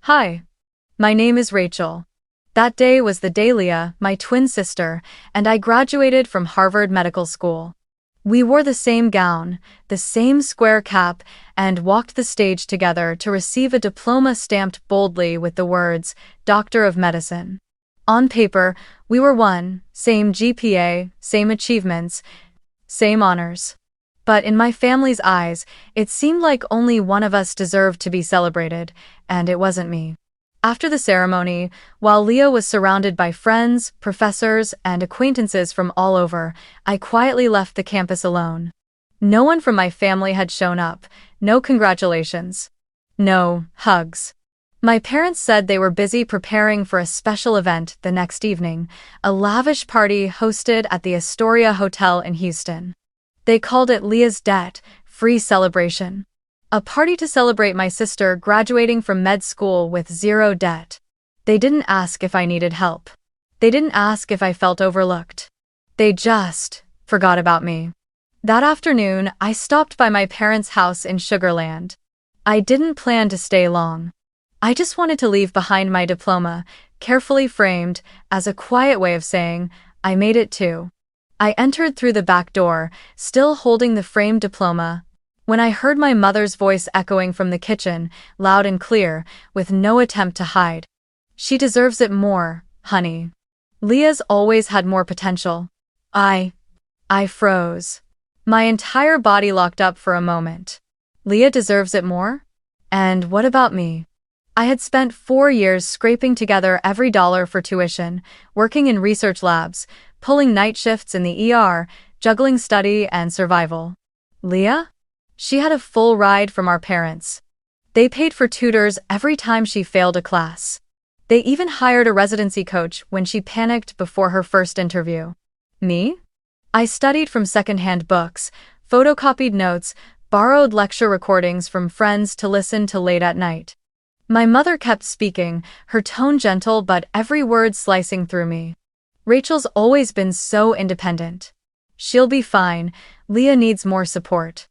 Hi, my name is Rachel. That day was the day Leah, my twin sister, and I graduated from Harvard Medical School. We wore the same gown, the same square cap, and walked the stage together to receive a diploma stamped boldly with the words, Doctor of Medicine. On paper, we were one, same GPA, same achievements, same honors. But in my family's eyes, it seemed like only one of us deserved to be celebrated, and it wasn't me. After the ceremony, while Leah was surrounded by friends, professors, and acquaintances from all over, I quietly left the campus alone. No one from my family had shown up, no congratulations. No hugs. My parents said they were busy preparing for a special event the next evening, a lavish party hosted at the Astoria Hotel in Houston. They called it Leah's debt-free celebration. A party to celebrate my sister graduating from med school with zero debt. They didn't ask if I needed help. They didn't ask if I felt overlooked. They just forgot about me. That afternoon, I stopped by my parents' house in Sugar Land. I didn't plan to stay long. I just wanted to leave behind my diploma, carefully framed, as a quiet way of saying, I made it too. I entered through the back door, still holding the framed diploma, when I heard my mother's voice echoing from the kitchen, loud and clear, with no attempt to hide. She deserves it more, honey. Leah's always had more potential. I froze. My entire body locked up for a moment. Leah deserves it more? And what about me? I had spent 4 years scraping together every dollar for tuition, working in research labs, pulling night shifts in the ER, juggling study and survival. Leah? She had a full ride from our parents. They paid for tutors every time she failed a class. They even hired a residency coach when she panicked before her first interview. Me? I studied from secondhand books, photocopied notes, borrowed lecture recordings from friends to listen to late at night. My mother kept speaking, her tone gentle but every word slicing through me. Rachel's always been so independent. She'll be fine. Leah needs more support.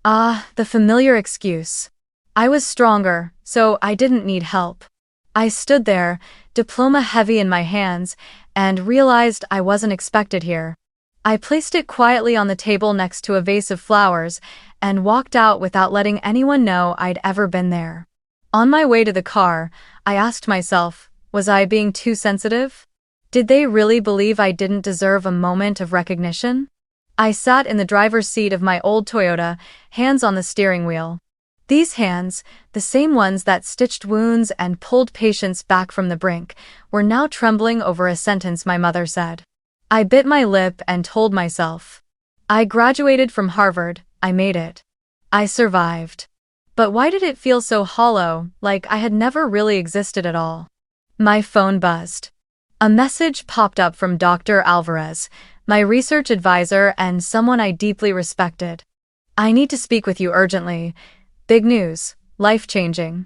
The familiar excuse. I was stronger, so I didn't need help. I stood there, diploma heavy in my hands, and realized I wasn't expected here. I placed it quietly on the table next to a vase of flowers and walked out without letting anyone know I'd ever been there. On my way to the car, I asked myself, was I being too sensitive? Did they really believe I didn't deserve a moment of recognition? I sat in the driver's seat of my old Toyota, hands on the steering wheel. These hands, the same ones that stitched wounds and pulled patients back from the brink, were now trembling over a sentence my mother said. I bit my lip and told myself, I graduated from Harvard, I made it. I survived. But why did it feel so hollow, like I had never really existed at all? My phone buzzed. A message popped up from Dr. Alvarez, my research advisor and someone I deeply respected. I need to speak with you urgently. Big news, life-changing.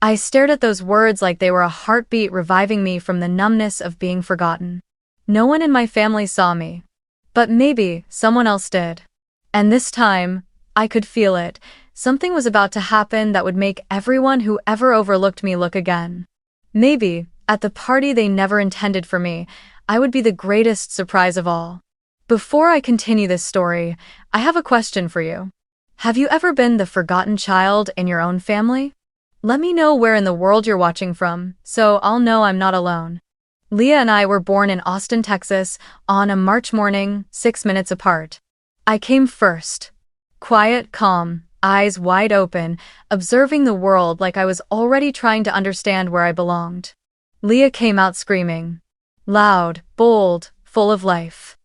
I stared at those words like they were a heartbeat reviving me from the numbness of being forgotten. No one in my family saw me. But maybe someone else did. And this time, I could feel it. Something was about to happen that would make everyone who ever overlooked me look again. Maybe, at the party they never intended for me, I would be the greatest surprise of all. Before I continue this story, I have a question for you. Have you ever been the forgotten child in your own family? Let me know where in the world you're watching from, so I'll know I'm not alone. Leah and I were born in Austin, Texas, on a March morning, 6 minutes apart. I came first. Quiet, calm, eyes wide open, observing the world like I was already trying to understand where I belonged. Leah came out screaming. Loud, bold, full of life.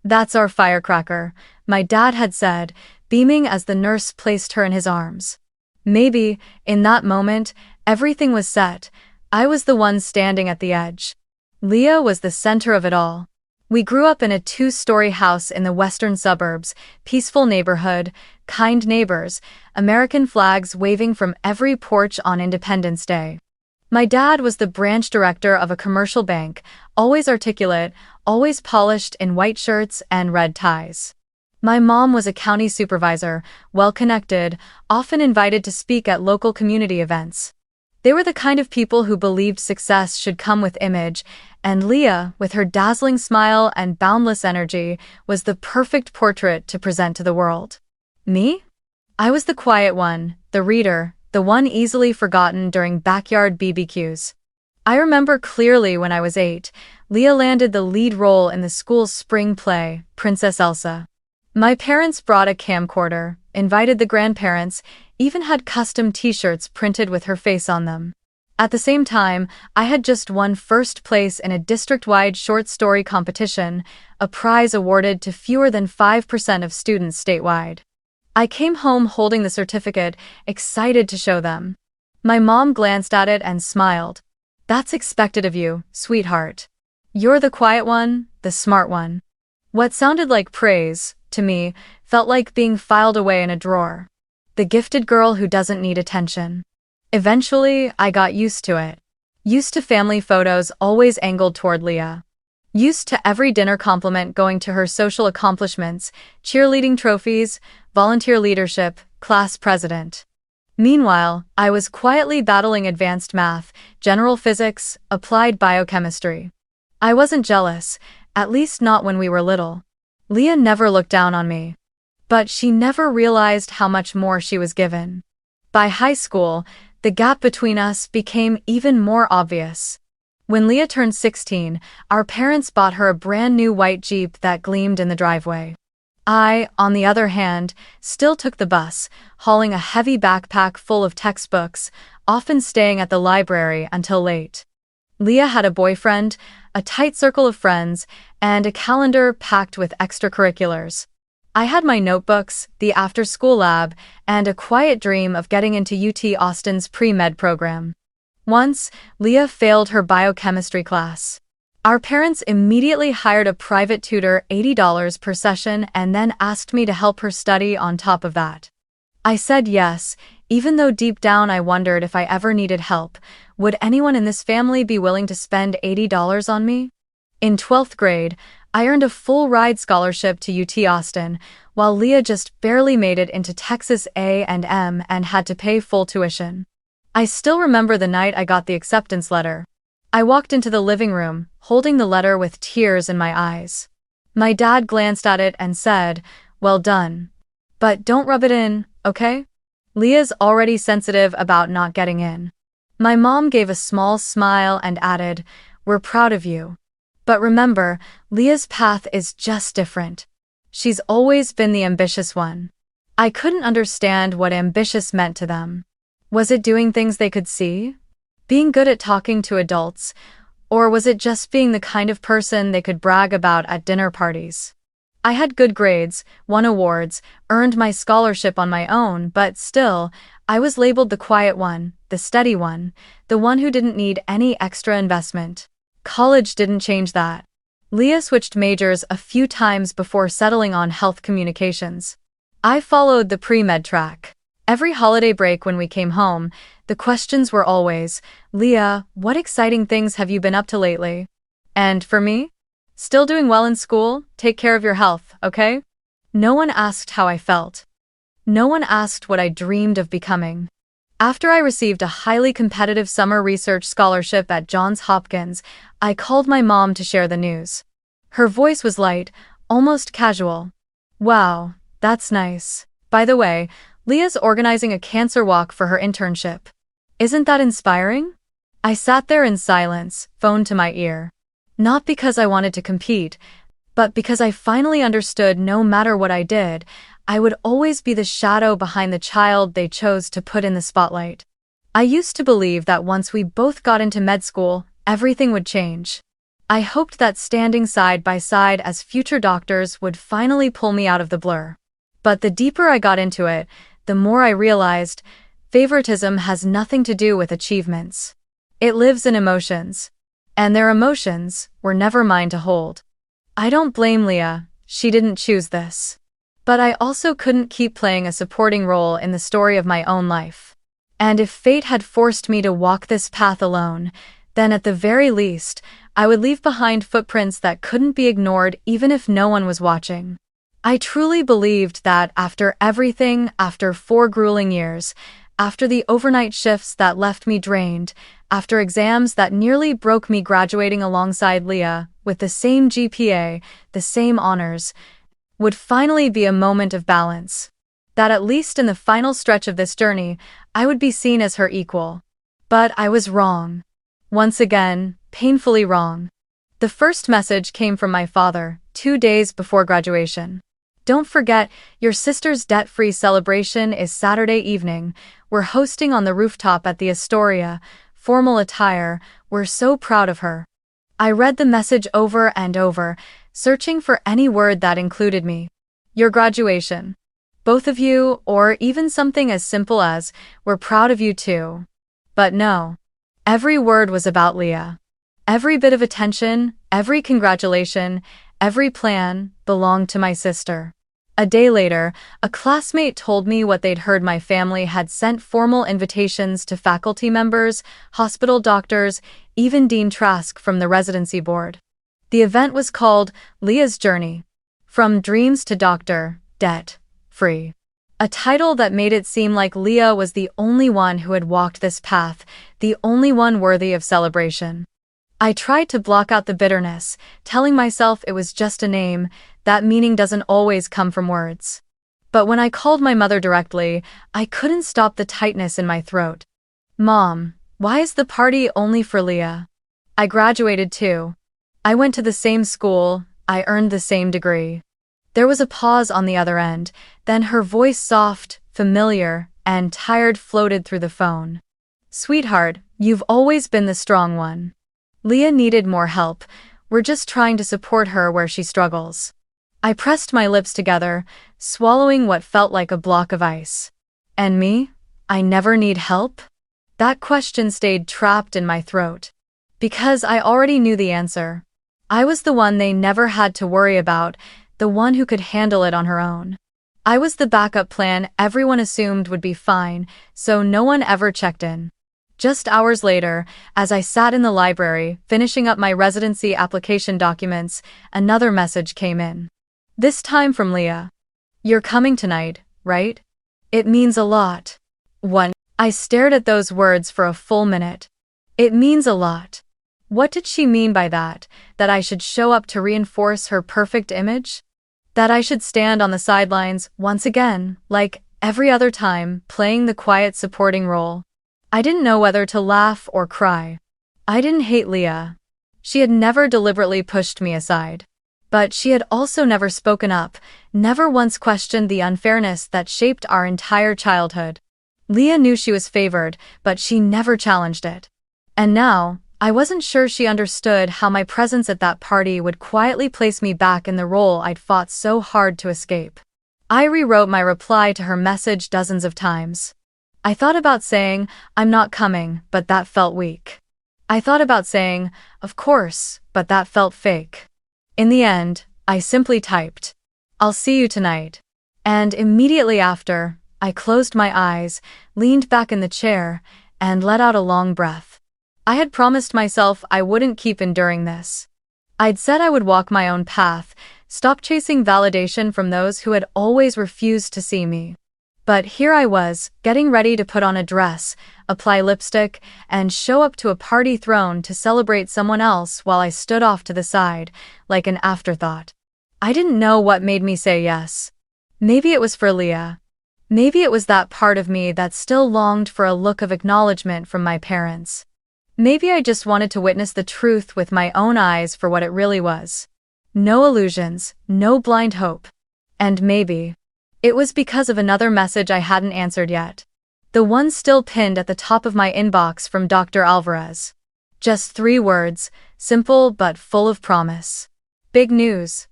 That's our firecracker, my dad had said, beaming as the nurse placed her in his arms. Maybe, in that moment, everything was set. I was the one standing at the edge. Leah was the center of it all. We grew up in a 2-story house in the western suburbs, peaceful neighborhood, kind neighbors, American flags waving from every porch on Independence Day. My dad was the branch director of a commercial bank, always articulate, always polished in white shirts and red ties. My mom was a county supervisor, well-connected, often invited to speak at local community events. They were the kind of people who believed success should come with image, and Leah, with her dazzling smile and boundless energy, was the perfect portrait to present to the world. Me? I was the quiet one, the reader, the one easily forgotten during backyard BBQs. I remember clearly when I was 8, Leah landed the lead role in the school's spring play, Princess Elsa. My parents brought a camcorder, invited the grandparents, even had custom t-shirts printed with her face on them. At the same time, I had just won first place in a district-wide short story competition, a prize awarded to fewer than 5% of students statewide. I came home holding the certificate, excited to show them. My mom glanced at it and smiled. "That's expected of you, sweetheart. You're the quiet one, the smart one." What sounded like praise, to me, felt like being filed away in a drawer. The gifted girl who doesn't need attention. Eventually, I got used to it. Used to family photos always angled toward Leah. Used to every dinner compliment going to her social accomplishments, cheerleading trophies, volunteer leadership, class president. Meanwhile, I was quietly battling advanced math, general physics, applied biochemistry. I wasn't jealous, at least not when we were little. Leah never looked down on me. But she never realized how much more she was given. By high school, the gap between us became even more obvious. When Leah turned 16, our parents bought her a brand new white Jeep that gleamed in the driveway. I, on the other hand, still took the bus, hauling a heavy backpack full of textbooks, often staying at the library until late. Leah had a boyfriend, a tight circle of friends, and a calendar packed with extracurriculars. I had my notebooks, the after-school lab, and a quiet dream of getting into UT Austin's pre-med program. Once, Leah failed her biochemistry class. Our parents immediately hired a private tutor, $80 per session, and then asked me to help her study on top of that. I said yes, even though deep down I wondered if I ever needed help. Would anyone in this family be willing to spend $80 on me? In 12th grade, I earned a full-ride scholarship to UT Austin, while Leah just barely made it into Texas A&M and had to pay full tuition. I still remember the night I got the acceptance letter. I walked into the living room, holding the letter with tears in my eyes. My dad glanced at it and said, "Well done. But don't rub it in, okay? Leah's already sensitive about not getting in." My mom gave a small smile and added, "We're proud of you. But remember, Leah's path is just different. She's always been the ambitious one." I couldn't understand what ambitious meant to them. Was it doing things they could see? Being good at talking to adults? Or was it just being the kind of person they could brag about at dinner parties? I had good grades, won awards, earned my scholarship on my own, but still, I was labeled the quiet one, the steady one, the one who didn't need any extra investment. College didn't change that. Leah switched majors a few times before settling on health communications. I followed the pre-med track. Every holiday break when we came home, the questions were always, "Leah, what exciting things have you been up to lately?" And for me? "Still doing well in school? Take care of your health, okay?" No one asked how I felt. No one asked what I dreamed of becoming. After I received a highly competitive summer research scholarship at Johns Hopkins, I called my mom to share the news. Her voice was light, almost casual. "Wow, that's nice. By the way, Leah's organizing a cancer walk for her internship. Isn't that inspiring?" I sat there in silence, phone to my ear. Not because I wanted to compete, but because I finally understood no matter what I did, I would always be the shadow behind the child they chose to put in the spotlight. I used to believe that once we both got into med school, everything would change. I hoped that standing side by side as future doctors would finally pull me out of the blur. But the deeper I got into it, the more I realized favoritism has nothing to do with achievements. It lives in emotions. And their emotions were never mine to hold. I don't blame Leah, she didn't choose this. But I also couldn't keep playing a supporting role in the story of my own life. And if fate had forced me to walk this path alone, then at the very least, I would leave behind footprints that couldn't be ignored even if no one was watching. I truly believed that after everything, after 4 grueling years, After the overnight shifts that left me drained, after exams that nearly broke me, graduating alongside Leah, with the same GPA, the same honors, would finally be a moment of balance. That at least in the final stretch of this journey, I would be seen as her equal. But I was wrong. Once again, painfully wrong. The first message came from my father, 2 days before graduation. Don't forget, your sister's debt-free celebration is Saturday evening. We're hosting on the rooftop at the Astoria. Formal attire, we're so proud of her. I read the message over and over, searching for any word that included me. Your graduation. Both of you, or even something as simple as, we're proud of you too. But no. Every word was about Leah. Every bit of attention, every congratulation, every plan belonged to my sister. A day later, a classmate told me what they'd heard. My family had sent formal invitations to faculty members, hospital doctors, even Dean Trask from the residency board. The event was called Leah's Journey. From Dreams to Doctor, Debt Free. A title that made it seem like Leah was the only one who had walked this path, the only one worthy of celebration. I tried to block out the bitterness, telling myself it was just a name, that meaning doesn't always come from words. But when I called my mother directly, I couldn't stop the tightness in my throat. Mom, why is the party only for Leah? I graduated too. I went to the same school, I earned the same degree. There was a pause on the other end, then her voice, soft, familiar, and tired, floated through the phone. Sweetheart, you've always been the strong one. Leah needed more help. We're just trying to support her where she struggles. I pressed my lips together, swallowing what felt like a block of ice. And me? I never need help? That question stayed trapped in my throat. Because I already knew the answer. I was the one they never had to worry about, the one who could handle it on her own. I was the backup plan everyone assumed would be fine, so no one ever checked in. Just hours later, as I sat in the library, finishing up my residency application documents, another message came in. This time from Leah. You're coming tonight, right? It means a lot. 1. I stared at those words for a full minute. It means a lot. What did she mean by that? That I should show up to reinforce her perfect image? That I should stand on the sidelines, once again, like every other time, playing the quiet supporting role? I didn't know whether to laugh or cry. I didn't hate Leah. She had never deliberately pushed me aside. But she had also never spoken up, never once questioned the unfairness that shaped our entire childhood. Leah knew she was favored, but she never challenged it. And now, I wasn't sure she understood how my presence at that party would quietly place me back in the role I'd fought so hard to escape. I rewrote my reply to her message dozens of times. I thought about saying, I'm not coming, but that felt weak. I thought about saying, of course, but that felt fake. In the end, I simply typed, I'll see you tonight. And immediately after, I closed my eyes, leaned back in the chair, and let out a long breath. I had promised myself I wouldn't keep enduring this. I'd said I would walk my own path, stop chasing validation from those who had always refused to see me. But here I was, getting ready to put on a dress, apply lipstick, and show up to a party thrown to celebrate someone else while I stood off to the side, like an afterthought. I didn't know what made me say yes. Maybe it was for Leah. Maybe it was that part of me that still longed for a look of acknowledgement from my parents. Maybe I just wanted to witness the truth with my own eyes for what it really was. No illusions, no blind hope. And maybe it was because of another message I hadn't answered yet. The one still pinned at the top of my inbox from Dr. Alvarez. Just 3 words, simple but full of promise. Big news.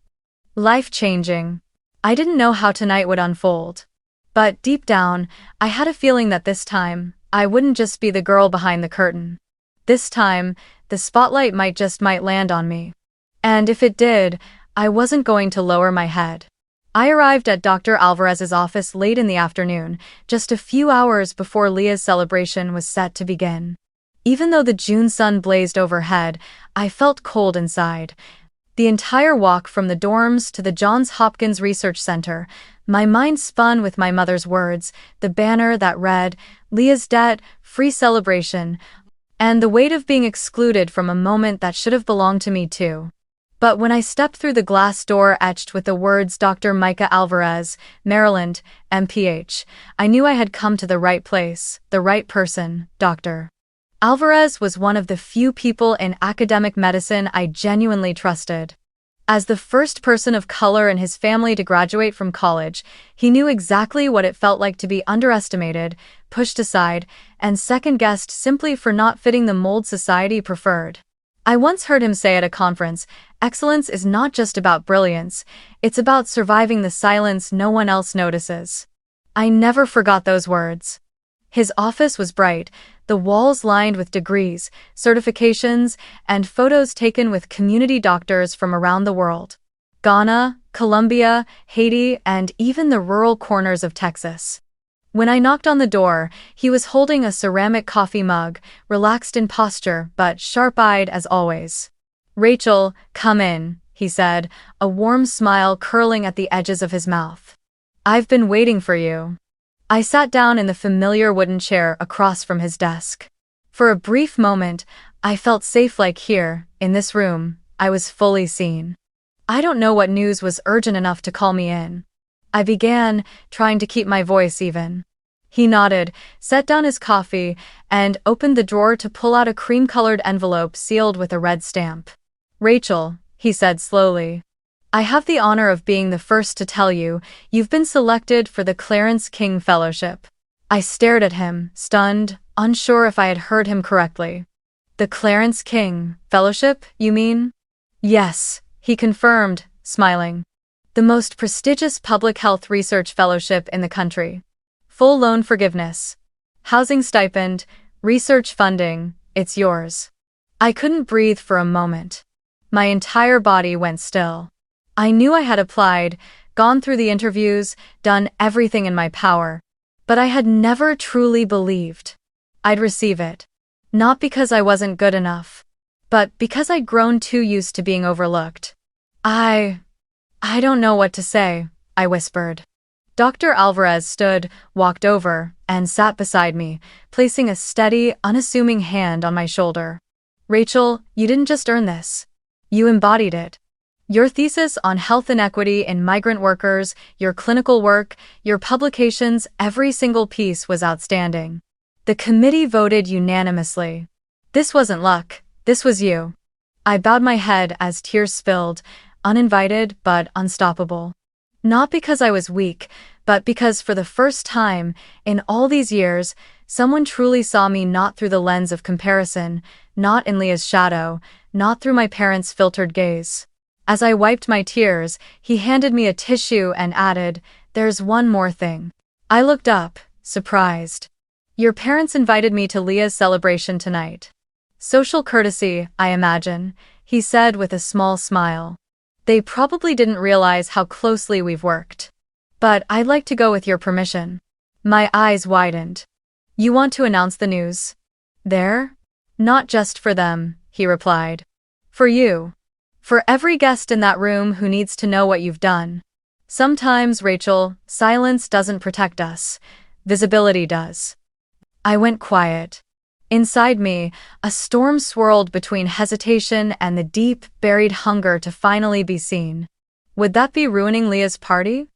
Life-changing. I didn't know how tonight would unfold. But deep down, I had a feeling that this time, I wouldn't just be the girl behind the curtain. This time, the spotlight might land on me. And if it did, I wasn't going to lower my head. I arrived at Dr. Alvarez's office late in the afternoon, just a few hours before Leah's celebration was set to begin. Even though the June sun blazed overhead, I felt cold inside. The entire walk from the dorms to the Johns Hopkins Research Center, my mind spun with my mother's words, the banner that read, "Leah's debt, free celebration," and the weight of being excluded from a moment that should have belonged to me too. But when I stepped through the glass door etched with the words Dr. Micah Alvarez, Maryland, MPH, I knew I had come to the right place, the right person, Dr. Alvarez was one of the few people in academic medicine I genuinely trusted. As the first person of color in his family to graduate from college, he knew exactly what it felt like to be underestimated, pushed aside, and second-guessed simply for not fitting the mold society preferred. I once heard him say at a conference, "Excellence is not just about brilliance, it's about surviving the silence no one else notices." I never forgot those words. His office was bright, the walls lined with degrees, certifications, and photos taken with community doctors from around the world. Ghana, Colombia, Haiti, and even the rural corners of Texas. When I knocked on the door, he was holding a ceramic coffee mug, relaxed in posture but sharp-eyed as always. "Rachel, come in," he said, a warm smile curling at the edges of his mouth. "I've been waiting for you." I sat down in the familiar wooden chair across from his desk. For a brief moment, I felt safe, like here, in this room, I was fully seen. "I don't know what news was urgent enough to call me in," I began, trying to keep my voice even. He nodded, set down his coffee, and opened the drawer to pull out a cream-colored envelope sealed with a red stamp. "Rachel," he said slowly, "I have the honor of being the first to tell you, you've been selected for the Clarence King Fellowship." I stared at him, stunned, unsure if I had heard him correctly. "The Clarence King Fellowship, you mean?" "Yes," he confirmed, smiling. "The most prestigious public health research fellowship in the country. Full loan forgiveness, housing stipend, research funding, it's yours." I couldn't breathe for a moment. My entire body went still. I knew I had applied, gone through the interviews, done everything in my power, but I had never truly believed I'd receive it. Not because I wasn't good enough, but because I'd grown too used to being overlooked. I don't know what to say," I whispered. Dr. Alvarez stood, walked over, and sat beside me, placing a steady, unassuming hand on my shoulder. "Rachel, you didn't just earn this. You embodied it. Your thesis on health inequity in migrant workers, your clinical work, your publications, every single piece was outstanding. The committee voted unanimously. This wasn't luck, this was you." I bowed my head as tears spilled, uninvited but unstoppable. Not because I was weak, but because for the first time, in all these years, someone truly saw me not through the lens of comparison, not in Leah's shadow, not through my parents' filtered gaze. As I wiped my tears, he handed me a tissue and added, "There's one more thing." I looked up, surprised. "Your parents invited me to Leah's celebration tonight." "Social courtesy, I imagine," he said with a small smile. "They probably didn't realize how closely we've worked. But I'd like to go with your permission." My eyes widened. "You want to announce the news there?" "Not just for them," he replied. "For you. For every guest in that room who needs to know what you've done. Sometimes, Rachel, silence doesn't protect us. Visibility does." I went quiet. Inside me, a storm swirled between hesitation and the deep, buried hunger to finally be seen. Would that be ruining Leah's party?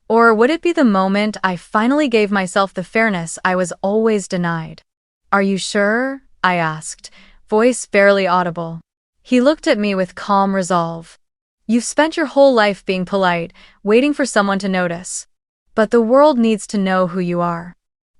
Or would it be the moment I finally gave myself the fairness I was always denied? "Are you sure?" I asked, voice barely audible. He looked at me with calm resolve. "You've spent your whole life being polite, waiting for someone to notice. But the world needs to know who you are.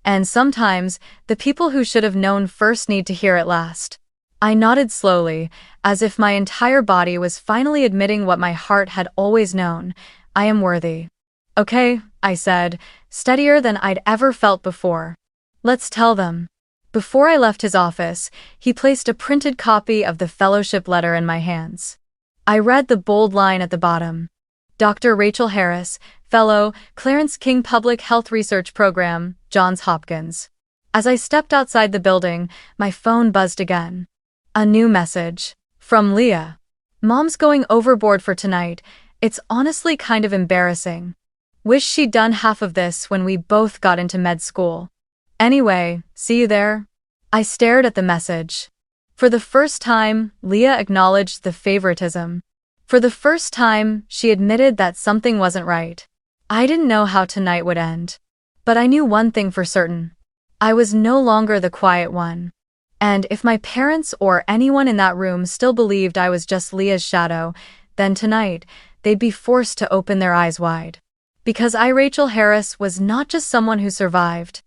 And sometimes, the people who should have known first need to hear it last." I nodded slowly, as if my entire body was finally admitting what my heart had always known. "I am worthy." "Okay," I said, steadier than I'd ever felt before. "Let's tell them." Before I left his office, he placed a printed copy of the fellowship letter in my hands. I read the bold line at the bottom. "Dr. Rachel Harris, Fellow, Clarence King Public Health Research Program, Johns Hopkins." As I stepped outside the building, my phone buzzed again. A new message. From Leah. Mom's going overboard for tonight. It's honestly kind of embarrassing. Wish she'd done half of this when we both got into med school. Anyway, see you there? I stared at the message. For the first time, Leah acknowledged the favoritism. For the first time, she admitted that something wasn't right. I didn't know how tonight would end. But I knew one thing for certain. I was no longer the quiet one. And if my parents or anyone in that room still believed I was just Leah's shadow, then tonight, they'd be forced to open their eyes wide. Because I, Rachel Harris, was not just someone who survived.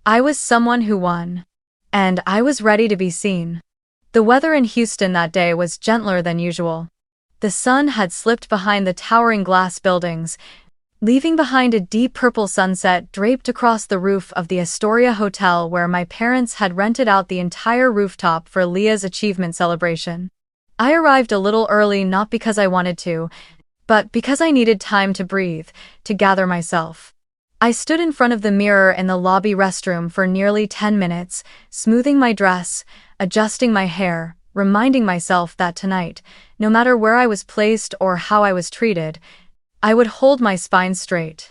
I was someone who won. And I was ready to be seen. The weather in Houston that day was gentler than usual. The sun had slipped behind the towering glass buildings, leaving behind a deep purple sunset draped across the roof of the Astoria Hotel where my parents had rented out the entire rooftop for Leah's achievement celebration. I arrived a little early not because I wanted to, but because I needed time to breathe, to gather myself. I stood in front of the mirror in the lobby restroom for nearly 10 minutes, smoothing my dress, adjusting my hair, reminding myself that tonight, no matter where I was placed or how I was treated, I would hold my spine straight.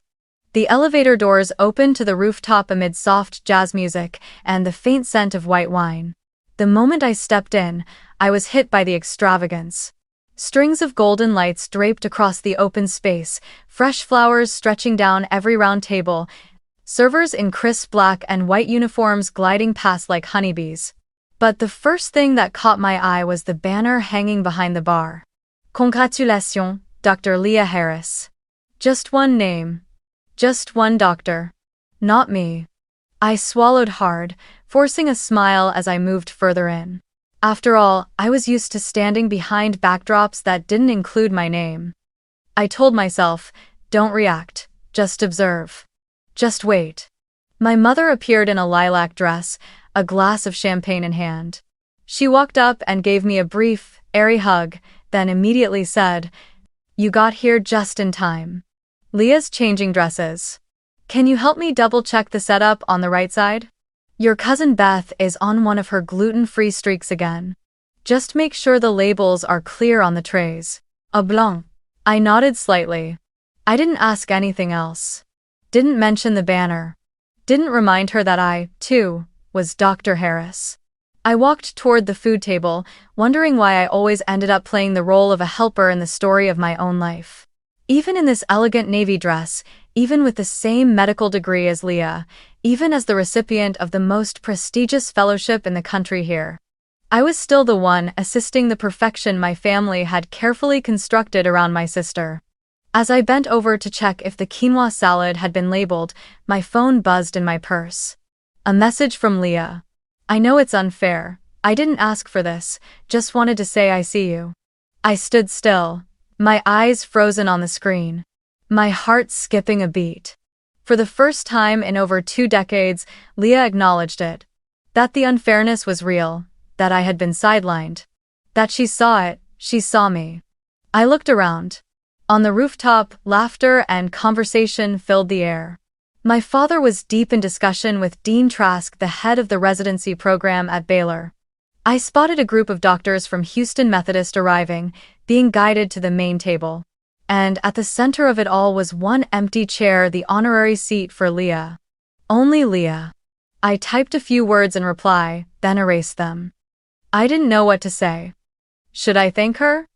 The elevator doors opened to the rooftop amid soft jazz music and the faint scent of white wine. The moment I stepped in, I was hit by the extravagance. Strings of golden lights draped across the open space, fresh flowers stretching down every round table, servers in crisp black and white uniforms gliding past like honeybees. But the first thing that caught my eye was the banner hanging behind the bar. Congratulations, Dr. Leah Harris. Just one name. Just one doctor. Not me. I swallowed hard, forcing a smile as I moved further in. After all, I was used to standing behind backdrops that didn't include my name. I told myself, don't react, just observe. Just wait. My mother appeared in a lilac dress, a glass of champagne in hand. She walked up and gave me a brief, airy hug, then immediately said, "You got here just in time. Leah's changing dresses. Can you help me double-check the setup on the right side? Your cousin Beth is on one of her gluten-free streaks again. Just make sure the labels are clear on the trays." A blanc. I nodded slightly. I didn't ask anything else. Didn't mention the banner. Didn't remind her that I, too, was Dr. Harris. I walked toward the food table, wondering why I always ended up playing the role of a helper in the story of my own life. Even in this elegant navy dress, even with the same medical degree as Leah, even as the recipient of the most prestigious fellowship in the country here, I was still the one assisting the perfection my family had carefully constructed around my sister. As I bent over to check if the quinoa salad had been labeled, my phone buzzed in my purse. A message from Leah. "I know it's unfair. I didn't ask for this, just wanted to say I see you." I stood still, my eyes frozen on the screen, my heart skipping a beat. For the first time in over 2 decades, Leah acknowledged it. That the unfairness was real, that I had been sidelined. That she saw it, she saw me. I looked around. On the rooftop, laughter and conversation filled the air. My father was deep in discussion with Dean Trask, the head of the residency program at Baylor. I spotted a group of doctors from Houston Methodist arriving, being guided to the main table. And at the center of it all was one empty chair, the honorary seat for Leah. Only Leah. I typed a few words in reply, then erased them. I didn't know what to say. Should I thank her?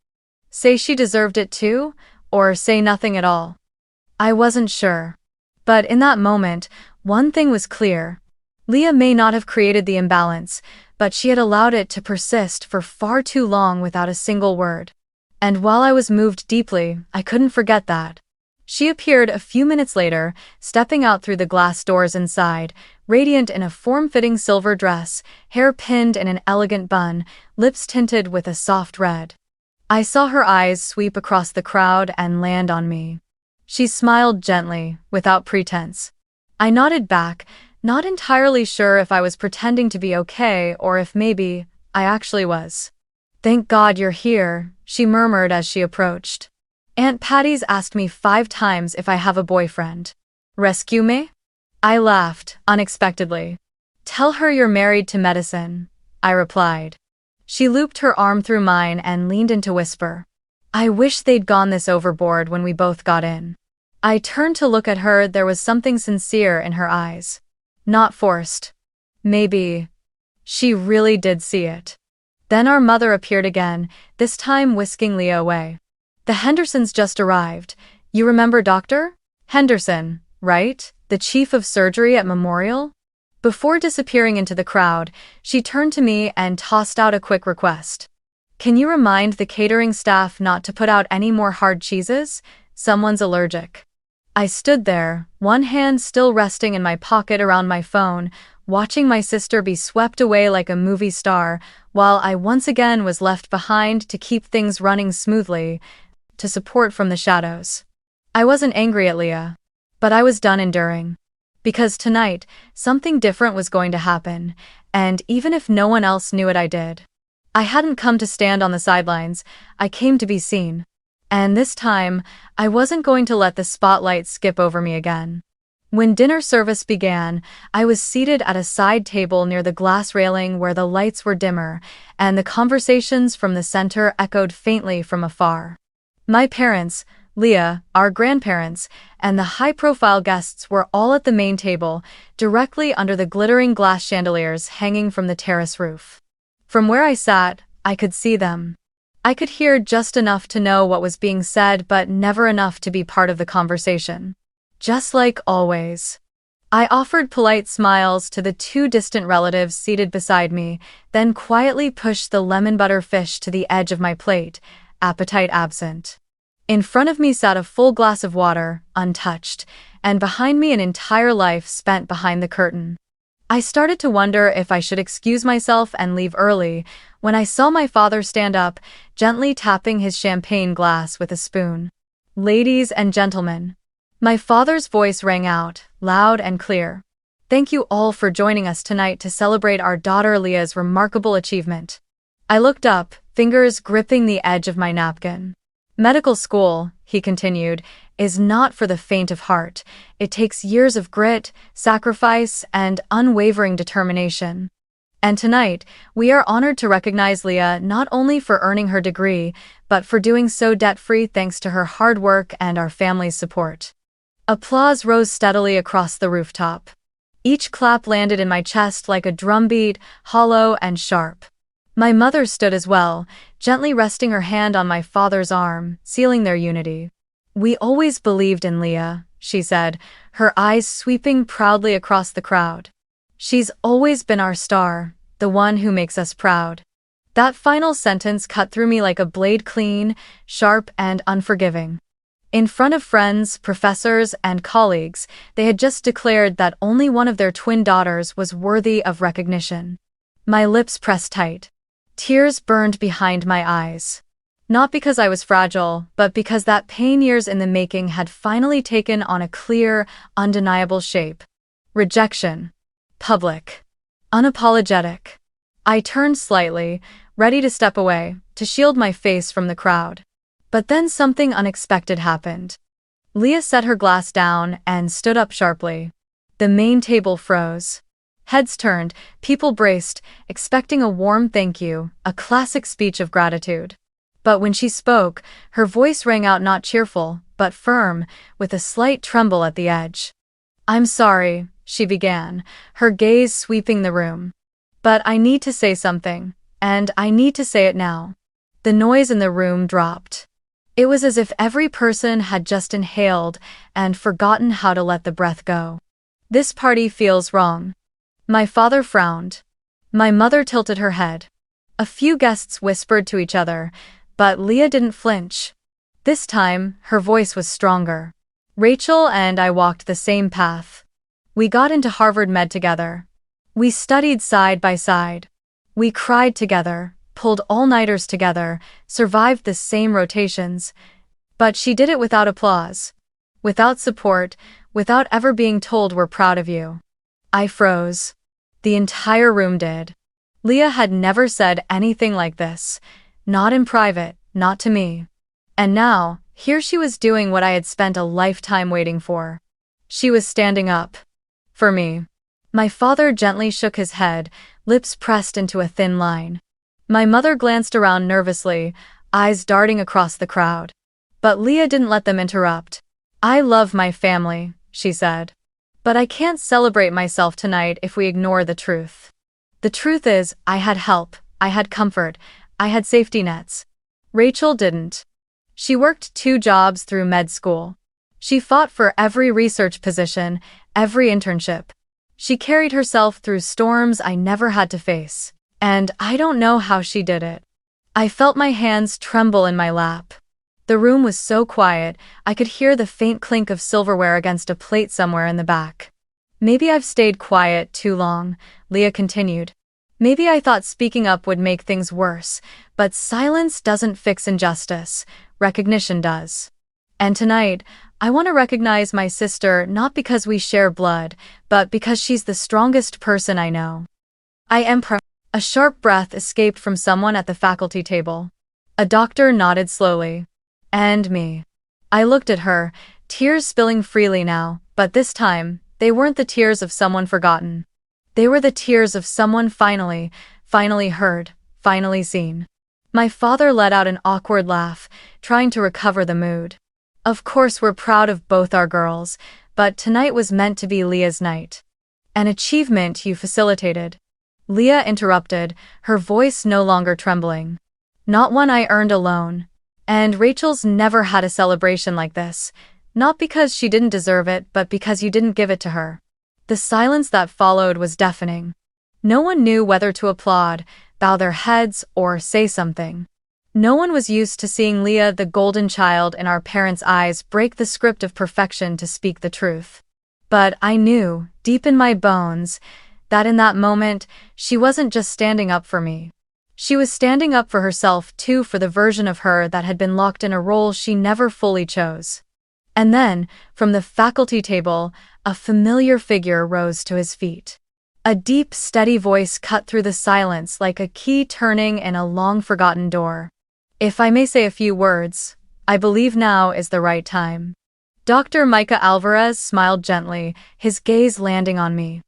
Say she deserved it too? Or say nothing at all? I wasn't sure. But in that moment, one thing was clear. Leah may not have created the imbalance, but she had allowed it to persist for far too long without a single word. And while I was moved deeply, I couldn't forget that. She appeared a few minutes later, stepping out through the glass doors inside, radiant in a form-fitting silver dress, hair pinned in an elegant bun, lips tinted with a soft red. I saw her eyes sweep across the crowd and land on me. She smiled gently, without pretense. I nodded back, not entirely sure if I was pretending to be okay or if maybe I actually was. "Thank God you're here," she murmured as she approached. "Aunt Patty's asked me 5 times if I have a boyfriend. Rescue me?" I laughed, unexpectedly. "Tell her you're married to medicine," I replied. She looped her arm through mine and leaned in to whisper, I wish they'd gone this overboard when we both got in. I turned to look at her. There was something sincere in her eyes. Not forced. Maybe she really did see it. Then our mother appeared again, this time whisking Leah away. The Hendersons just arrived. You remember Dr. Henderson, right? The chief of surgery at Memorial? Before disappearing into the crowd, she turned to me and tossed out a quick request. Can you remind the catering staff not to put out any more hard cheeses? Someone's allergic. I stood there, one hand still resting in my pocket around my phone, watching my sister be swept away like a movie star, while I once again was left behind to keep things running smoothly, to support from the shadows. I wasn't angry at Leah, but I was done enduring. Because tonight, something different was going to happen, and even if no one else knew it, I did. I hadn't come to stand on the sidelines, I came to be seen. And this time, I wasn't going to let the spotlight skip over me again. When dinner service began, I was seated at a side table near the glass railing where the lights were dimmer, and the conversations from the center echoed faintly from afar. My parents, Leah, our grandparents, and the high-profile guests were all at the main table, directly under the glittering glass chandeliers hanging from the terrace roof. From where I sat, I could see them. I could hear just enough to know what was being said, but never enough to be part of the conversation. Just like always. I offered polite smiles to the two distant relatives seated beside me, then quietly pushed the lemon butter fish to the edge of my plate, appetite absent. In front of me sat a full glass of water, untouched, and behind me an entire life spent behind the curtain. I started to wonder if I should excuse myself and leave early, when I saw my father stand up, gently tapping his champagne glass with a spoon. Ladies and gentlemen. My father's voice rang out, loud and clear. Thank you all for joining us tonight to celebrate our daughter Leah's remarkable achievement. I looked up, fingers gripping the edge of my napkin. Medical school, he continued, is not for the faint of heart. It takes years of grit, sacrifice, and unwavering determination. And tonight, we are honored to recognize Leah not only for earning her degree, but for doing so debt-free thanks to her hard work and our family's support. Applause rose steadily across the rooftop. Each clap landed in my chest like a drumbeat, hollow and sharp. My mother stood as well, gently resting her hand on my father's arm, sealing their unity. We always believed in Leah, she said, her eyes sweeping proudly across the crowd. She's always been our star, the one who makes us proud. That final sentence cut through me like a blade, clean, sharp, and unforgiving. In front of friends, professors, and colleagues, they had just declared that only one of their twin daughters was worthy of recognition. My lips pressed tight. Tears burned behind my eyes. Not because I was fragile, but because that pain years in the making had finally taken on a clear, undeniable shape. Rejection. Public. Unapologetic. I turned slightly, ready to step away, to shield my face from the crowd. But then something unexpected happened. Leah set her glass down and stood up sharply. The main table froze. Heads turned, people braced, expecting a warm thank you, a classic speech of gratitude. But when she spoke, her voice rang out not cheerful, but firm, with a slight tremble at the edge. "I'm sorry," she began, her gaze sweeping the room. "But I need to say something, and I need to say it now." The noise in the room dropped. It was as if every person had just inhaled and forgotten how to let the breath go. "This party feels wrong." My father frowned. My mother tilted her head. A few guests whispered to each other, but Leah didn't flinch. This time, her voice was stronger. "Rachel and I walked the same path. We got into Harvard Med together. We studied side by side. We cried together, pulled all-nighters together, survived the same rotations. But she did it without applause, without support, without ever being told we're proud of you." I froze. The entire room did. Leah had never said anything like this. Not in private, not to me. And now, here she was doing what I had spent a lifetime waiting for. She was standing up. For me. My father gently shook his head, lips pressed into a thin line. My mother glanced around nervously, eyes darting across the crowd. But Leah didn't let them interrupt. "I love my family," she said. "But I can't celebrate myself tonight if we ignore the truth. The truth is, I had help, I had comfort, I had safety nets. Rachel didn't. She worked 2 jobs through med school. She fought for every research position, every internship. She carried herself through storms I never had to face. And I don't know how she did it." I felt my hands tremble in my lap. The room was so quiet, I could hear the faint clink of silverware against a plate somewhere in the back. "Maybe I've stayed quiet too long," Leah continued. "Maybe I thought speaking up would make things worse, but silence doesn't fix injustice, recognition does. And tonight, I want to recognize my sister not because we share blood, but because she's the strongest person I know." "I am proud." A sharp breath escaped from someone at the faculty table. A doctor nodded slowly. "And me." I looked at her, tears spilling freely now, but this time, they weren't the tears of someone forgotten. They were the tears of someone finally heard, finally seen. My father let out an awkward laugh, trying to recover the mood. "Of course we're proud of both our girls, but tonight was meant to be Leah's night. An achievement you facilitated." Leah interrupted, her voice no longer trembling. "Not one I earned alone. And Rachel's never had a celebration like this, not because she didn't deserve it, but because you didn't give it to her." The silence that followed was deafening. No one knew whether to applaud, bow their heads, or say something. No one was used to seeing Leah, the golden child in our parents' eyes, break the script of perfection to speak the truth. But I knew, deep in my bones, that in that moment, she wasn't just standing up for me. She was standing up for herself too, for the version of her that had been locked in a role she never fully chose. And then, from the faculty table, a familiar figure rose to his feet. A deep, steady voice cut through the silence like a key turning in a long-forgotten door. "If I may say a few words, I believe now is the right time." Dr. Micah Alvarez smiled gently, his gaze landing on me.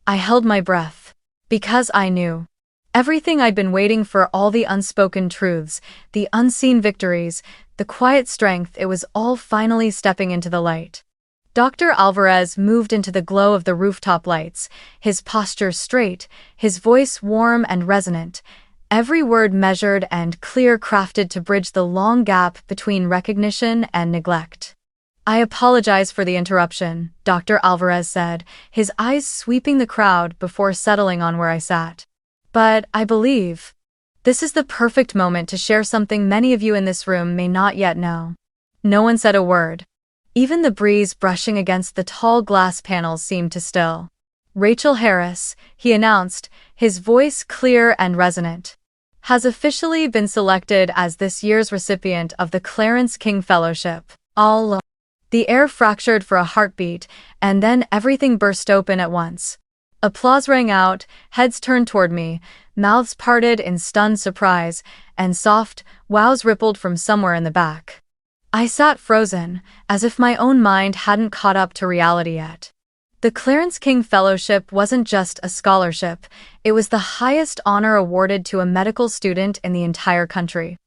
I held my breath. Because I knew. Everything I'd been waiting for, all the unspoken truths, the unseen victories, the quiet strength, it was all finally stepping into the light. Dr. Alvarez moved into the glow of the rooftop lights, his posture straight, his voice warm and resonant, every word measured and clear, crafted to bridge the long gap between recognition and neglect. "I apologize for the interruption," Dr. Alvarez said, his eyes sweeping the crowd before settling on where I sat. "But I believe this is the perfect moment to share something many of you in this room may not yet know." No one said a word. Even the breeze brushing against the tall glass panels seemed to still. "Rachel Harris," he announced, his voice clear and resonant, "has officially been selected as this year's recipient of the Clarence King Fellowship." All the air fractured for a heartbeat, and then everything burst open at once. Applause rang out, heads turned toward me, mouths parted in stunned surprise, and soft wows rippled from somewhere in the back. I sat frozen, as if my own mind hadn't caught up to reality yet. The Clarence King Fellowship wasn't just a scholarship, it was the highest honor awarded to a medical student in the entire country.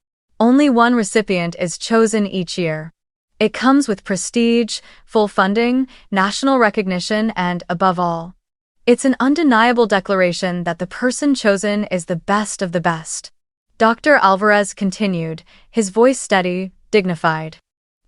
Only one recipient is chosen each year. It comes with prestige, full funding, national recognition, and, above all, it's an undeniable declaration that the person chosen is the best of the best. Dr. Alvarez continued, his voice steady, dignified.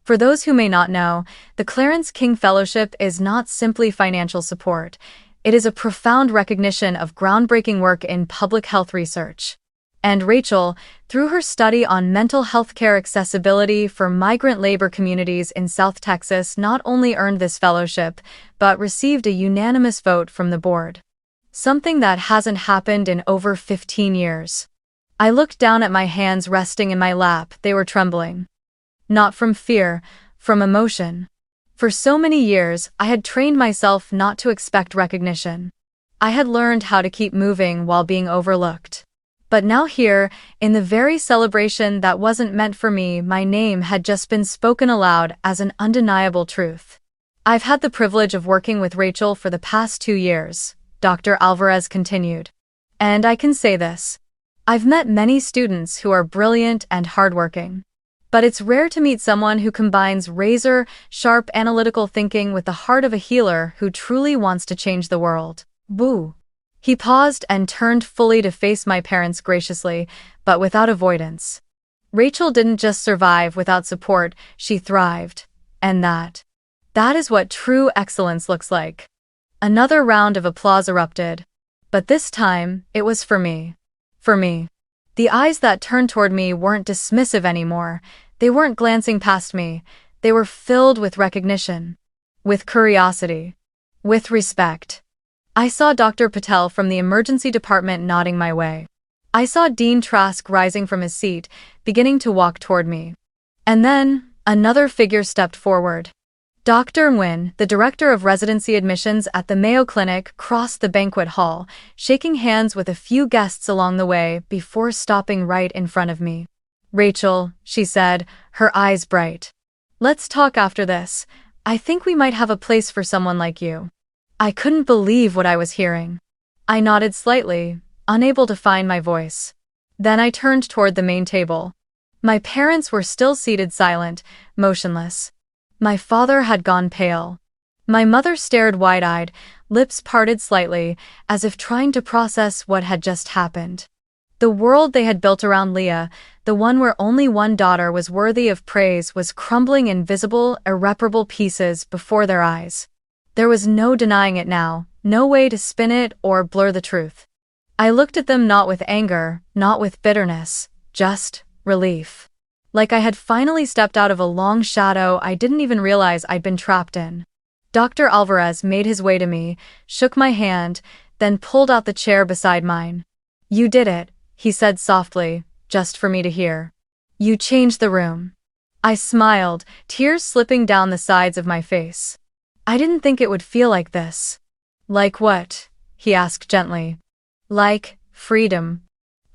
For those who may not know, the Clarence King Fellowship is not simply financial support. It is a profound recognition of groundbreaking work in public health research. And Rachel, through her study on mental health care accessibility for migrant labor communities in South Texas, not only earned this fellowship, but received a unanimous vote from the board. Something that hasn't happened in over 15 years. I looked down at my hands resting in my lap, they were trembling. Not from fear, from emotion. For so many years, I had trained myself not to expect recognition. I had learned how to keep moving while being overlooked. But now here, in the very celebration that wasn't meant for me, my name had just been spoken aloud as an undeniable truth. "I've had the privilege of working with Rachel for the past 2 years," Dr. Alvarez continued. "And I can say this. I've met many students who are brilliant and hardworking. But it's rare to meet someone who combines razor-sharp analytical thinking with the heart of a healer who truly wants to change the world. Boo. He paused and turned fully to face my parents graciously, but without avoidance. Rachel didn't just survive without support, she thrived. And that is what true excellence looks like. Another round of applause erupted. But this time, it was for me. For me. The eyes that turned toward me weren't dismissive anymore. They weren't glancing past me. They were filled with recognition. With curiosity. With respect. I saw Dr. Patel from the emergency department nodding my way. I saw Dean Trask rising from his seat, beginning to walk toward me. And then, another figure stepped forward. Dr. Nguyen, the director of residency admissions at the Mayo Clinic, crossed the banquet hall, shaking hands with a few guests along the way before stopping right in front of me. "Rachel," she said, her eyes bright. "Let's talk after this. I think we might have a place for someone like you." I couldn't believe what I was hearing. I nodded slightly, unable to find my voice. Then I turned toward the main table. My parents were still seated silent, motionless. My father had gone pale. My mother stared wide-eyed, lips parted slightly, as if trying to process what had just happened. The world they had built around Leah, the one where only one daughter was worthy of praise, was crumbling in visible, irreparable pieces before their eyes. There was no denying it now, no way to spin it or blur the truth. I looked at them not with anger, not with bitterness, just relief. Like I had finally stepped out of a long shadow I didn't even realize I'd been trapped in. Dr. Alvarez made his way to me, shook my hand, then pulled out the chair beside mine. "You did it," he said softly, just for me to hear. "You changed the room." I smiled, tears slipping down the sides of my face. I didn't think it would feel like this. "Like what?" he asked gently. "Like freedom."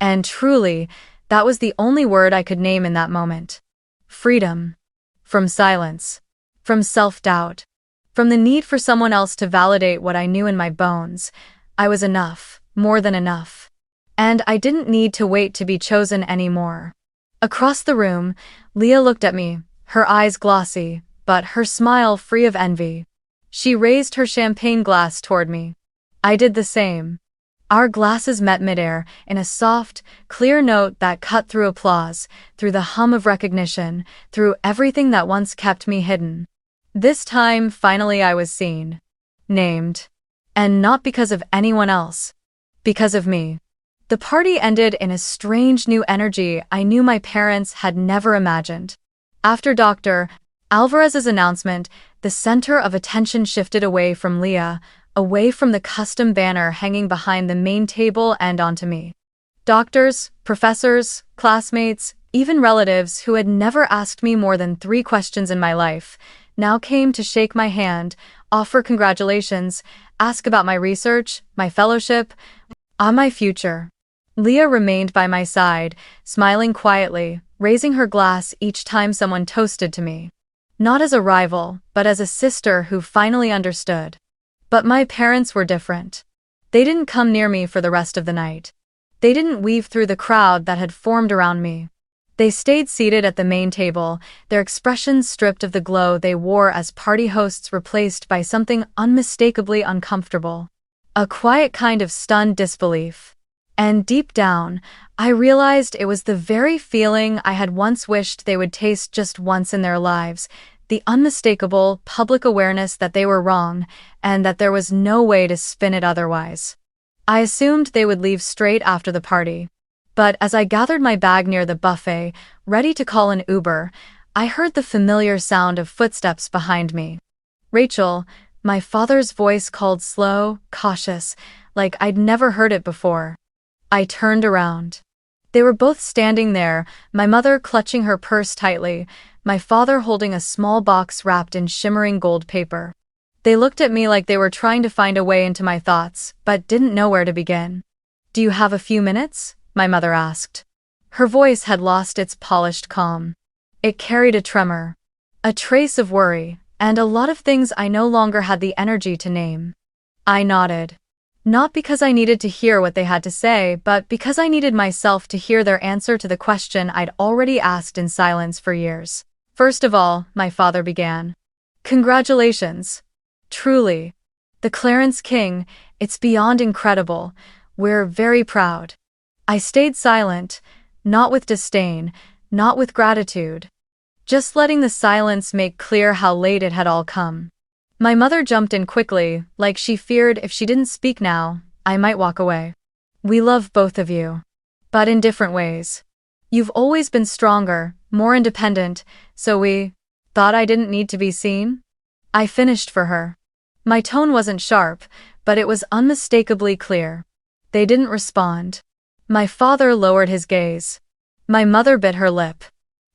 And truly, that was the only word I could name in that moment. Freedom. From silence. From self-doubt. From the need for someone else to validate what I knew in my bones. I was enough, more than enough. And I didn't need to wait to be chosen anymore. Across the room, Leah looked at me, her eyes glossy, but her smile free of envy. She raised her champagne glass toward me. I did the same. Our glasses met midair, in a soft, clear note that cut through applause, through the hum of recognition, through everything that once kept me hidden. This time, finally I was seen. Named. And not because of anyone else. Because of me. The party ended in a strange new energy I knew my parents had never imagined. After Dr. Alvarez's announcement, the center of attention shifted away from Leah, away from the custom banner hanging behind the main table and onto me. Doctors, professors, classmates, even relatives who had never asked me more than 3 questions in my life, now came to shake my hand, offer congratulations, ask about my research, my fellowship, on my future. Leah remained by my side, smiling quietly, raising her glass each time someone toasted to me. Not as a rival, but as a sister who finally understood. But my parents were different. They didn't come near me for the rest of the night. They didn't weave through the crowd that had formed around me. They stayed seated at the main table, their expressions stripped of the glow they wore as party hosts, replaced by something unmistakably uncomfortable. A quiet kind of stunned disbelief. And deep down, I realized it was the very feeling I had once wished they would taste just once in their lives, the unmistakable, public awareness that they were wrong, and that there was no way to spin it otherwise. I assumed they would leave straight after the party. But as I gathered my bag near the buffet, ready to call an Uber, I heard the familiar sound of footsteps behind me. "Rachel," my father's voice called slow, cautious, like I'd never heard it before. I turned around. They were both standing there, my mother clutching her purse tightly, my father holding a small box wrapped in shimmering gold paper. They looked at me like they were trying to find a way into my thoughts, but didn't know where to begin. "Do you have a few minutes?" my mother asked. Her voice had lost its polished calm. It carried a tremor, a trace of worry, and a lot of things I no longer had the energy to name. I nodded. Not because I needed to hear what they had to say, but because I needed myself to hear their answer to the question I'd already asked in silence for years. First of all, my father began. Congratulations. Truly. The Clarence King, it's beyond incredible. We're very proud. I stayed silent, not with disdain, not with gratitude. Just letting the silence make clear how late it had all come. My mother jumped in quickly, like she feared if she didn't speak now, I might walk away. We love both of you. But in different ways. You've always been stronger, more independent, so we thought I didn't need to be seen? I finished for her. My tone wasn't sharp, but it was unmistakably clear. They didn't respond. My father lowered his gaze. My mother bit her lip.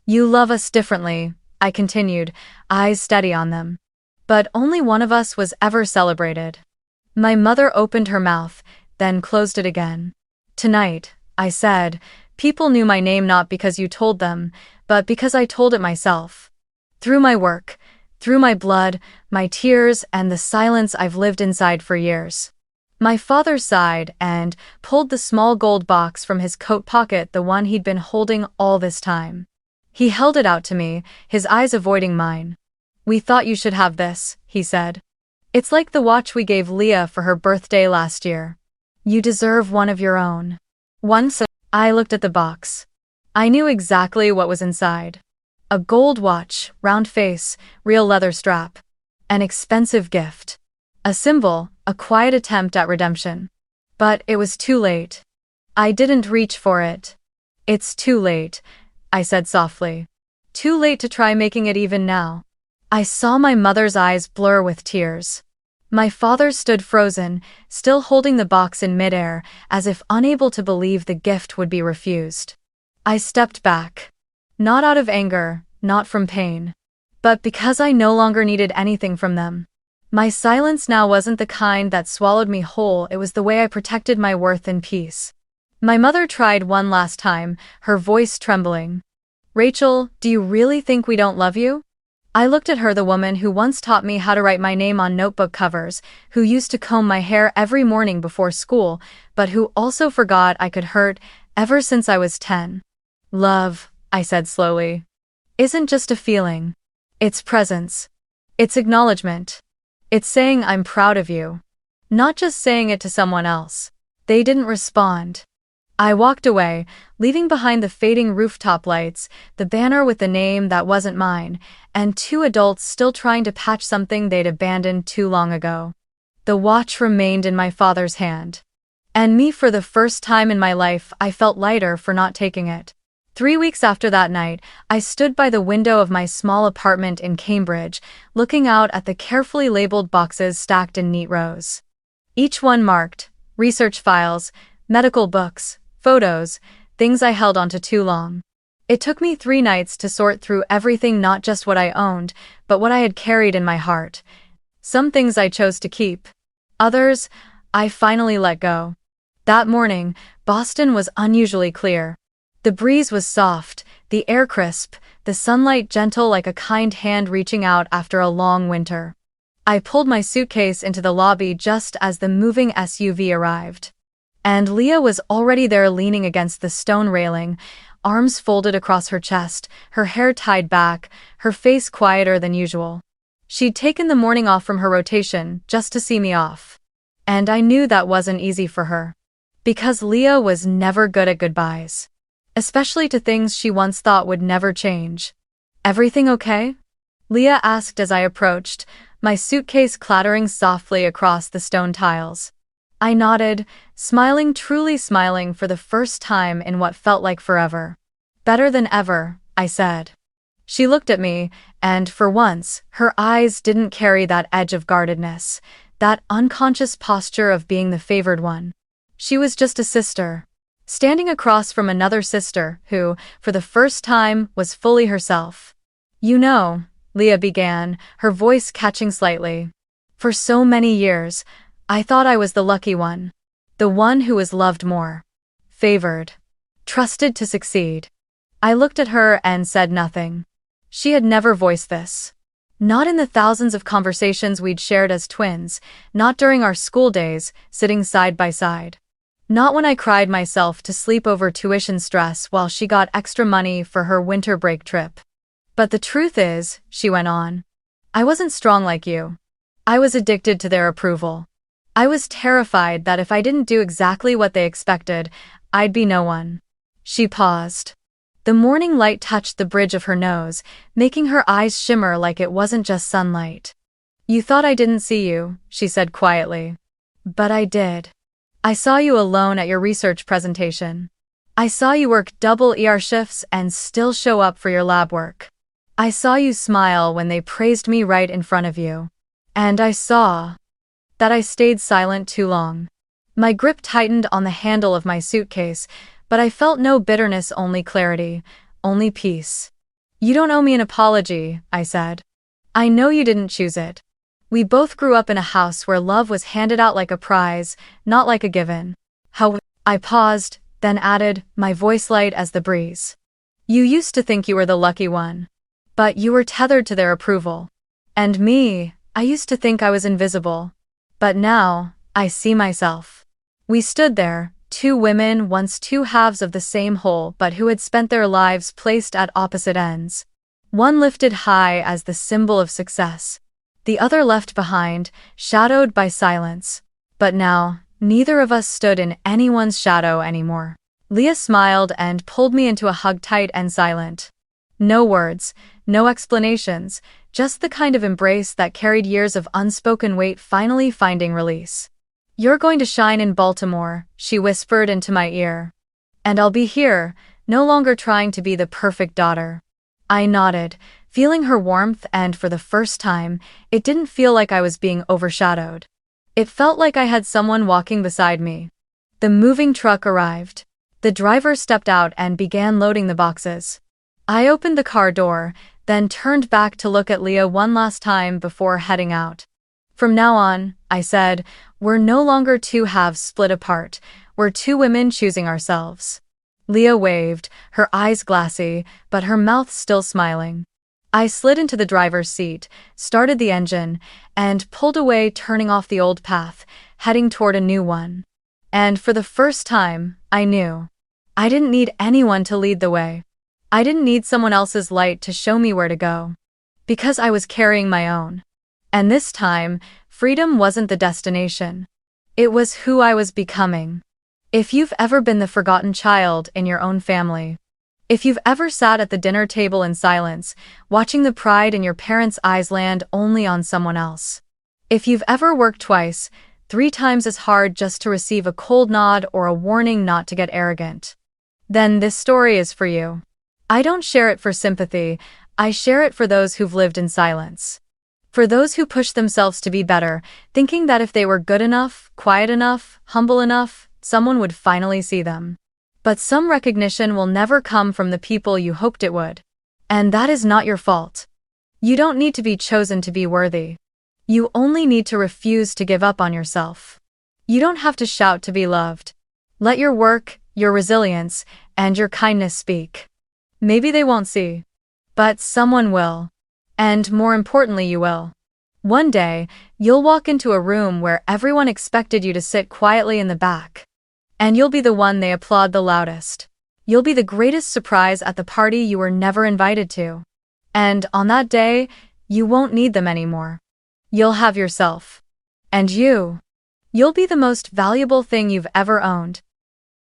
You love us differently, I continued, eyes steady on them. But only one of us was ever celebrated. My mother opened her mouth, then closed it again. Tonight, I said, people knew my name not because you told them, but because I told it myself. Through my work, through my blood, my tears, and the silence I've lived inside for years. My father sighed and pulled the small gold box from his coat pocket, the one he'd been holding all this time. He held it out to me, his eyes avoiding mine. We thought you should have this, he said. It's like the watch we gave Leah for her birthday last year. You deserve one of your own. Once I looked at the box. I knew exactly what was inside. A gold watch, round face, real leather strap. An expensive gift. A symbol, a quiet attempt at redemption. But it was too late. I didn't reach for it. It's too late, I said softly. Too late to try making it even now. I saw my mother's eyes blur with tears. My father stood frozen, still holding the box in midair, as if unable to believe the gift would be refused. I stepped back. Not out of anger, not from pain. But because I no longer needed anything from them. My silence now wasn't the kind that swallowed me whole, it was the way I protected my worth in peace. My mother tried one last time, her voice trembling. Rachel, do you really think we don't love you? I looked at her, the woman who once taught me how to write my name on notebook covers, who used to comb my hair every morning before school, but who also forgot I could hurt ever since I was 10. Love, I said slowly, isn't just a feeling. It's presence. It's acknowledgement. It's saying I'm proud of you. Not just saying it to someone else. They didn't respond. I walked away, leaving behind the fading rooftop lights, the banner with the name that wasn't mine, and two adults still trying to patch something they'd abandoned too long ago. The watch remained in my father's hand. And me, for the first time in my life, I felt lighter for not taking it. 3 weeks after that night, I stood by the window of my small apartment in Cambridge, looking out at the carefully labeled boxes stacked in neat rows. Each one marked, research files, medical books, photos, things I held onto too long. It took me 3 nights to sort through everything, not just what I owned, but what I had carried in my heart. Some things I chose to keep. Others, I finally let go. That morning, Boston was unusually clear. The breeze was soft, the air crisp, the sunlight gentle, like a kind hand reaching out after a long winter. I pulled my suitcase into the lobby just as the moving SUV arrived. And Leah was already there, leaning against the stone railing, arms folded across her chest, her hair tied back, her face quieter than usual. She'd taken the morning off from her rotation just to see me off. And I knew that wasn't easy for her. Because Leah was never good at goodbyes. Especially to things she once thought would never change. Everything okay? Leah asked as I approached, my suitcase clattering softly across the stone tiles. I nodded, smiling, truly smiling for the first time in what felt like forever. Better than ever, I said. She looked at me, and for once, her eyes didn't carry that edge of guardedness, that unconscious posture of being the favored one. She was just a sister, standing across from another sister who, for the first time, was fully herself. You know, Leah began, her voice catching slightly. For so many years, I thought I was the lucky one. The one who was loved more. Favored. Trusted to succeed. I looked at her and said nothing. She had never voiced this. Not in the thousands of conversations we'd shared as twins, not during our school days, sitting side by side. Not when I cried myself to sleep over tuition stress while she got extra money for her winter break trip. But the truth is, she went on, I wasn't strong like you. I was addicted to their approval. I was terrified that if I didn't do exactly what they expected, I'd be no one. She paused. The morning light touched the bridge of her nose, making her eyes shimmer like it wasn't just sunlight. You thought I didn't see you, she said quietly. But I did. I saw you alone at your research presentation. I saw you work double shifts and still show up for your lab work. I saw you smile when they praised me right in front of you. And I saw that I stayed silent too long. My grip tightened on the handle of my suitcase, but I felt no bitterness, only clarity, only peace. You don't owe me an apology, I said. I know you didn't choose it. We both grew up in a house where love was handed out like a prize, not like a given. I paused, then added, my voice light as the breeze. You used to think you were the lucky one. But you were tethered to their approval. And me, I used to think I was invisible. But now, I see myself. We stood there, two women, once two halves of the same whole, but who had spent their lives placed at opposite ends. One lifted high as the symbol of success. The other left behind, shadowed by silence. But now, neither of us stood in anyone's shadow anymore. Leah smiled and pulled me into a hug, tight and silent. No words, no explanations, just the kind of embrace that carried years of unspoken weight finally finding release. You're going to shine in Baltimore, she whispered into my ear. And I'll be here, no longer trying to be the perfect daughter. I nodded, feeling her warmth, and for the first time, it didn't feel like I was being overshadowed. It felt like I had someone walking beside me. The moving truck arrived. The driver stepped out and began loading the boxes. I opened the car door, then turned back to look at Leah one last time before heading out. From now on, I said, we're no longer two halves split apart, we're two women choosing ourselves. Leah waved, her eyes glassy, but her mouth still smiling. I slid into the driver's seat, started the engine, and pulled away, turning off the old path, heading toward a new one. And for the first time, I knew. I didn't need anyone to lead the way. I didn't need someone else's light to show me where to go. Because I was carrying my own. And this time, freedom wasn't the destination. It was who I was becoming. If you've ever been the forgotten child in your own family, if you've ever sat at the dinner table in silence, watching the pride in your parents' eyes land only on someone else, if you've ever worked twice, 3 times as hard just to receive a cold nod or a warning not to get arrogant, then this story is for you. I don't share it for sympathy, I share it for those who've lived in silence. For those who push themselves to be better, thinking that if they were good enough, quiet enough, humble enough, someone would finally see them. But some recognition will never come from the people you hoped it would. And that is not your fault. You don't need to be chosen to be worthy. You only need to refuse to give up on yourself. You don't have to shout to be loved. Let your work, your resilience, and your kindness speak. Maybe they won't see. But someone will. And more importantly, you will. One day, you'll walk into a room where everyone expected you to sit quietly in the back. And you'll be the one they applaud the loudest. You'll be the greatest surprise at the party you were never invited to. And on that day, you won't need them anymore. You'll have yourself. And you'll be the most valuable thing you've ever owned.